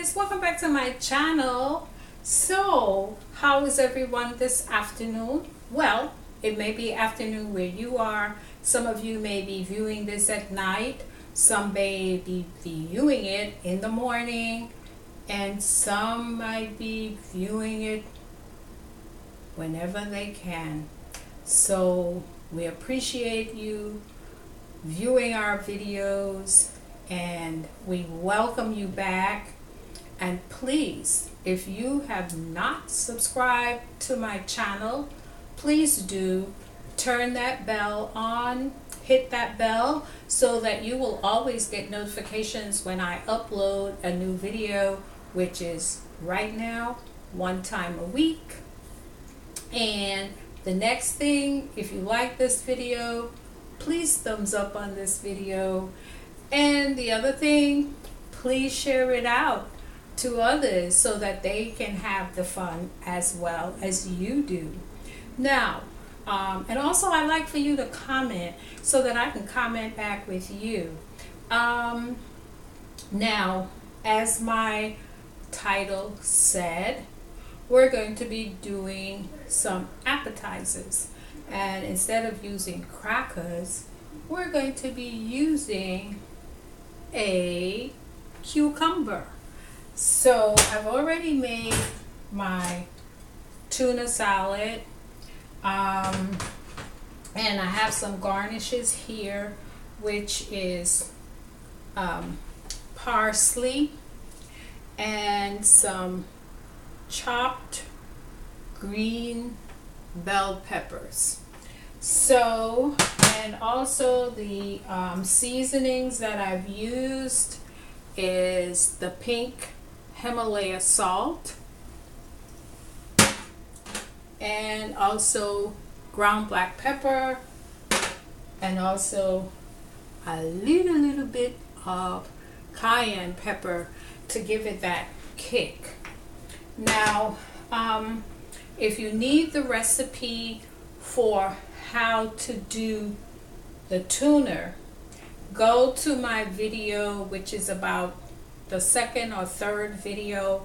guys, welcome back to my channel. So how is everyone this afternoon? Well, it may be afternoon where you are. Some of you may be viewing this at night, some may be viewing it in the morning, and some might be viewing it whenever they can. So we appreciate you viewing our videos and we welcome you back. And please, if you have not subscribed to my channel, please do turn that bell on, hit that bell so that you will always get notifications when I upload a new video, which is right now one time a week. And the next thing, if you like this video, please thumbs up on this video. And the other thing, please share it out to others so that they can have the fun as well as you do. Now, and also I like for you to comment so that I can comment back with you. Now, as my title said, we're going to be doing some appetizers. And instead of using crackers, we're going to be using a cucumber. So I've already made my tuna salad, and I have some garnishes here, which is parsley and some chopped green bell peppers. So, and also the seasonings that I've used is the pink Himalaya salt and also ground black pepper and also a little bit of cayenne pepper to give it that kick. Now, if you need the recipe for how to do the tuna, go to my video, which is about the second or third video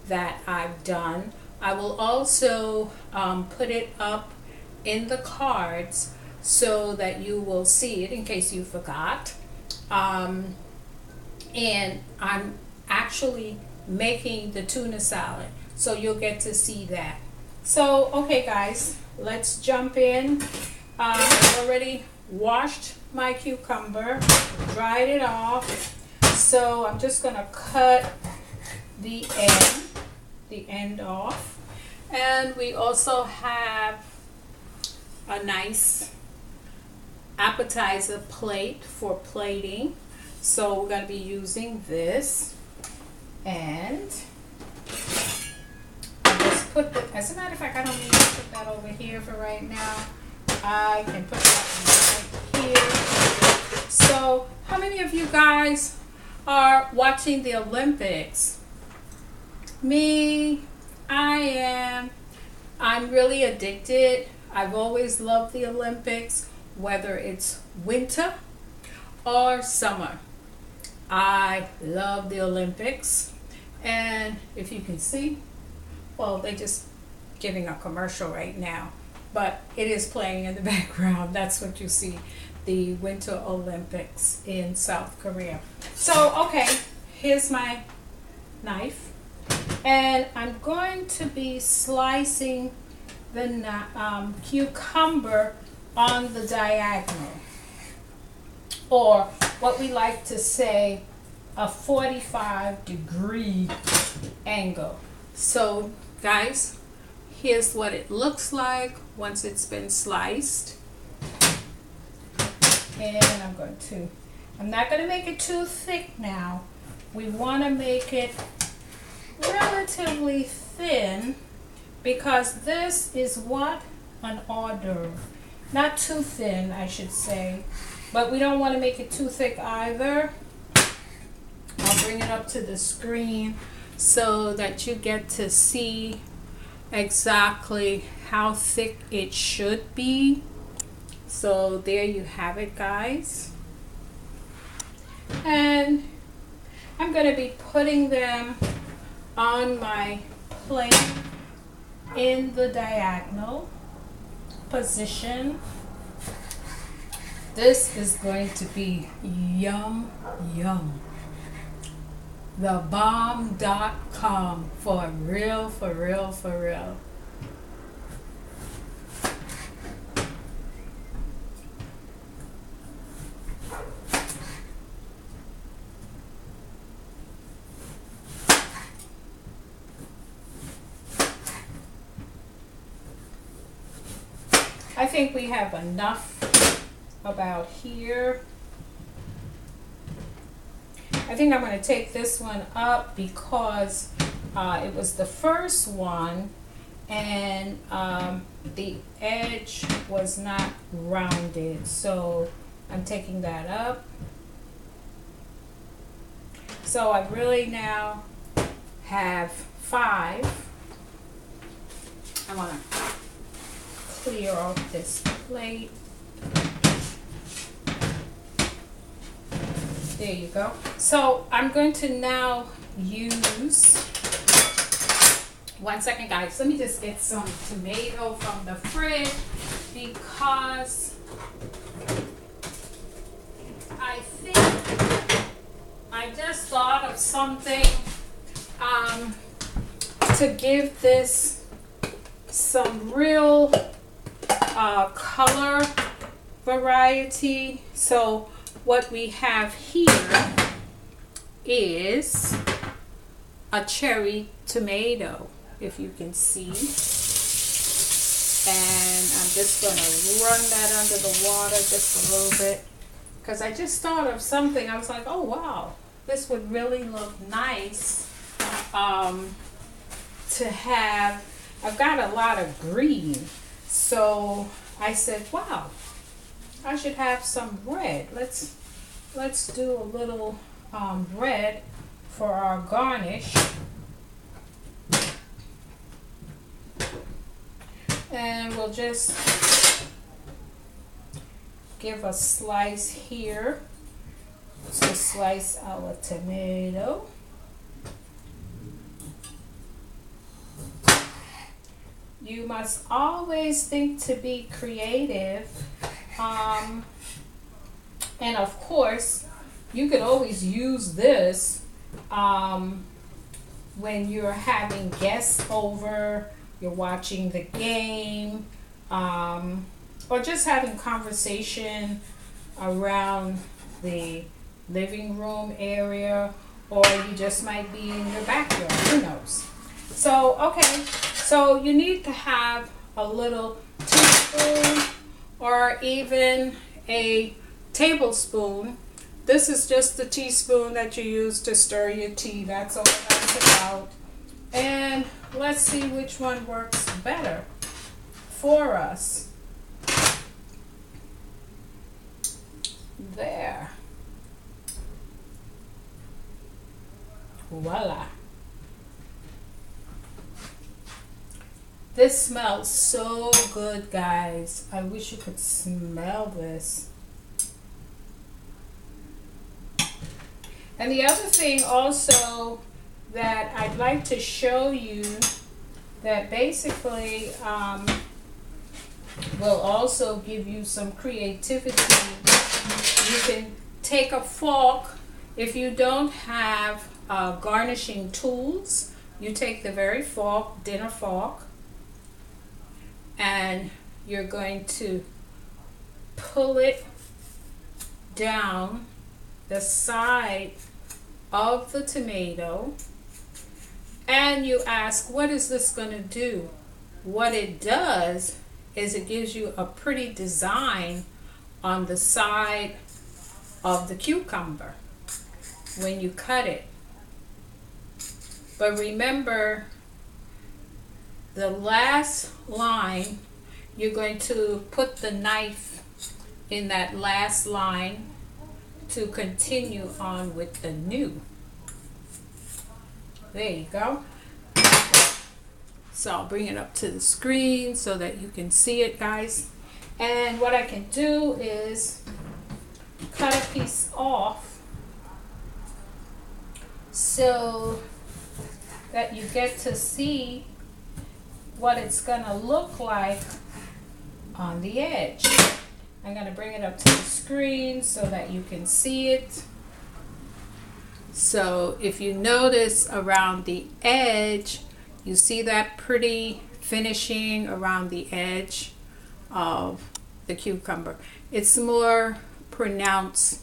that I've done. I will also put it up in the cards so that you will see it in case you forgot. And I'm actually making the tuna salad, so you'll get to see that. So, okay guys, let's jump in. I've already washed my cucumber, dried it off, so I'm just gonna cut the end off. And we also have a nice appetizer plate for plating, so we're gonna be using this. And as a matter of fact, I don't need to put that over here for right now. I can put that right here. So, how many of you guys are watching the Olympics? Me, I am. I'm really addicted. I've always loved the Olympics, whether it's winter or summer. I love the Olympics. And if you can see, well, they're just giving a commercial right now, but it is playing in the background. That's what you see, the Winter Olympics in South Korea. So, okay, here's my knife, and I'm going to be slicing the cucumber on the diagonal, or what we like to say, a 45-degree angle. So guys, here's what it looks like once it's been sliced. And I'm not going to make it too thick now. We want to make it relatively thin because this is what? An hors d'oeuvre. Not too thin, I should say, but we don't want to make it too thick either. I'll bring it up to the screen so that you get to see exactly how thick it should be. So there you have it, guys. And I'm going to be putting them on my plate in the diagonal position. This is going to be yum, yum. Thebomb.com for real, for real, for real. I think we have enough about here. I think I'm going to take this one up because it was the first one and the edge was not rounded, so I'm taking that up. So I really now have 5. I want to clear off this plate. There you go. So I'm going to now use, one second guys, let me just get some tomato from the fridge because I think I just thought of something to give this some real color variety. So what we have here is a cherry tomato, if you can see. And I'm just going to run that under the water just a little bit because I just thought of something. I was like, oh wow, this would really look nice to have. I've got a lot of green, so I said, wow, I should have some red. Let's do a little red for our garnish. And we'll just give a slice here to slice our tomato. You must always think to be creative. And of course, you could always use this when you're having guests over, you're watching the game, or just having conversation around the living room area, or you just might be in your backyard, who knows. So, okay, so you need to have a little teaspoon or even a tablespoon. This is just the teaspoon that you use to stir your tea. That's all that's about. And let's see which one works better for us. There. Voila. This smells so good, guys. I wish you could smell this. And the other thing also that I'd like to show you that basically will also give you some creativity. You can take a fork. If you don't have garnishing tools, you take the very fork, dinner fork, and you're going to pull it down the side of the tomato, and you ask, what is this going to do? What it does is it gives you a pretty design on the side of the cucumber when you cut it. But remember, the last line, you're going to put the knife in that last line to continue on with the new. There you go. So I'll bring it up to the screen so that you can see it, guys. And what I can do is cut a piece off. So that you get to see what it's gonna look like on the edge. I'm gonna bring it up to the screen so that you can see it. So if you notice around the edge, you see that pretty finishing around the edge of the cucumber. It's more pronounced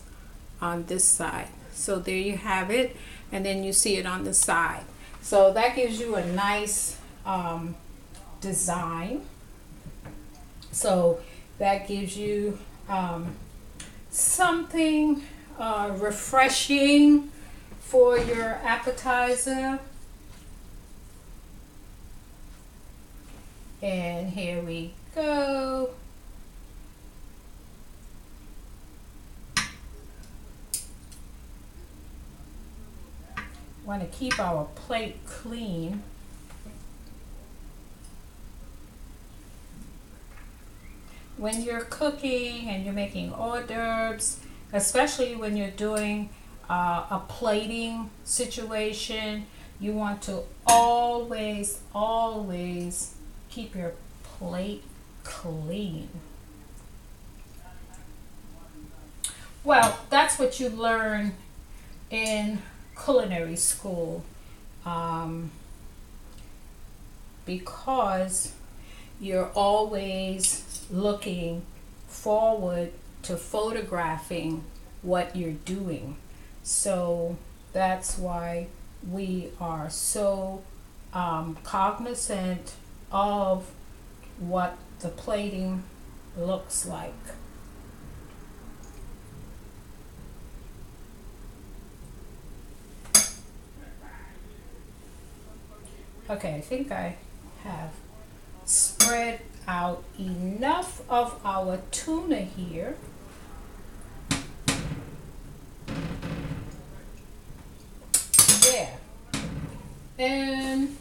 on this side. So there you have it, and then you see it on the side. So that gives you a nice design. So that gives you something refreshing for your appetizer. And here we go. Want to keep our plate clean. When you're cooking and you're making hors d'oeuvres, especially when you're doing a plating situation, you want to always keep your plate clean. Well, that's what you learn in culinary school, because you're always looking forward to photographing what you're doing. So that's why we are so cognizant of what the plating looks like. Okay, I think I have spread out enough of our tuna here. There. And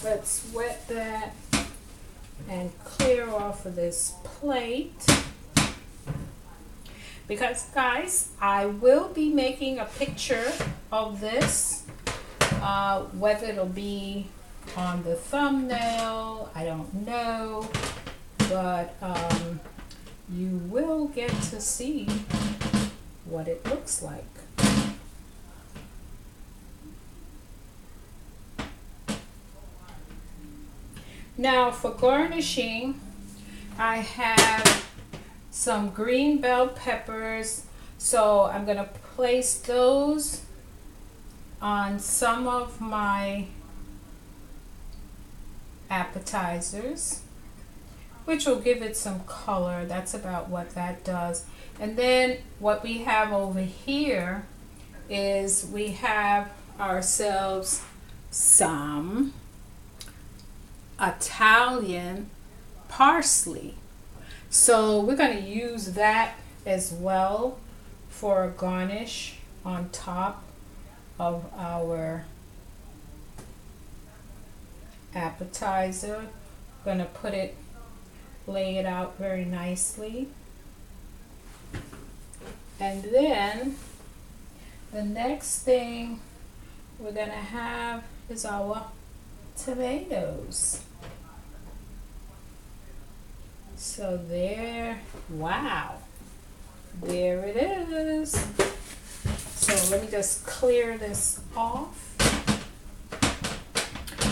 let's wet that and clear off of this plate. Because guys, I will be making a picture of this. Whether it'll be on the thumbnail, I don't know, but you will get to see what it looks like. Now for garnishing, I have some green bell peppers, so I'm going to place those on some of my appetizers, which will give it some color. That's about what that does. And then what we have over here is we have ourselves some Italian parsley. So we're going to use that as well for a garnish on top of our appetizer. Going to put it, lay it out very nicely. And then the next thing we're going to have is our tomatoes. So there, wow, there it is. So let me just clear this off.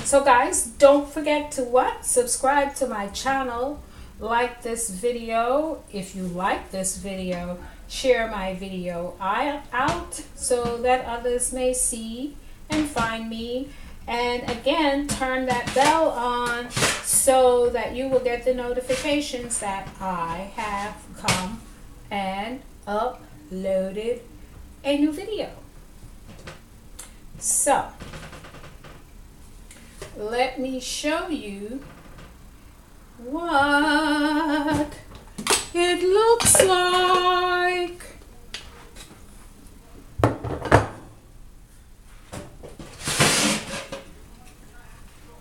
So guys, don't forget to what? Subscribe to my channel. Like this video. If you like this video, share my video out so that others may see and find me. And again, turn that bell on so that you will get the notifications that I have come and uploaded a new video. So let me show you what it looks like.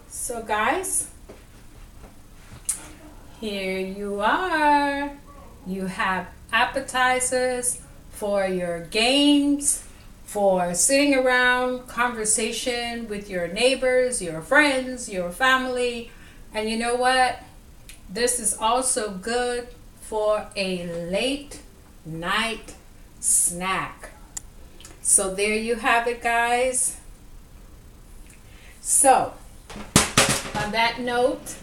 So guys, here you are. You have appetizers for your games, for sitting around conversation with your neighbors, your friends, your family. And you know what? This is also good for a late night snack. So there you have it, guys. So on that note,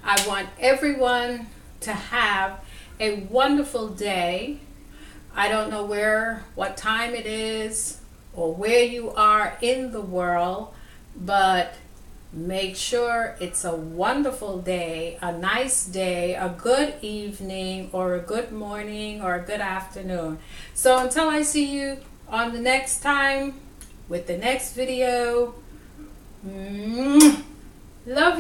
I want everyone to have a wonderful day. I don't know what time it is or where you are in the world, but make sure it's a wonderful day, a nice day, a good evening, or a good morning, or a good afternoon. So until I see you on the next time with the next video, love you.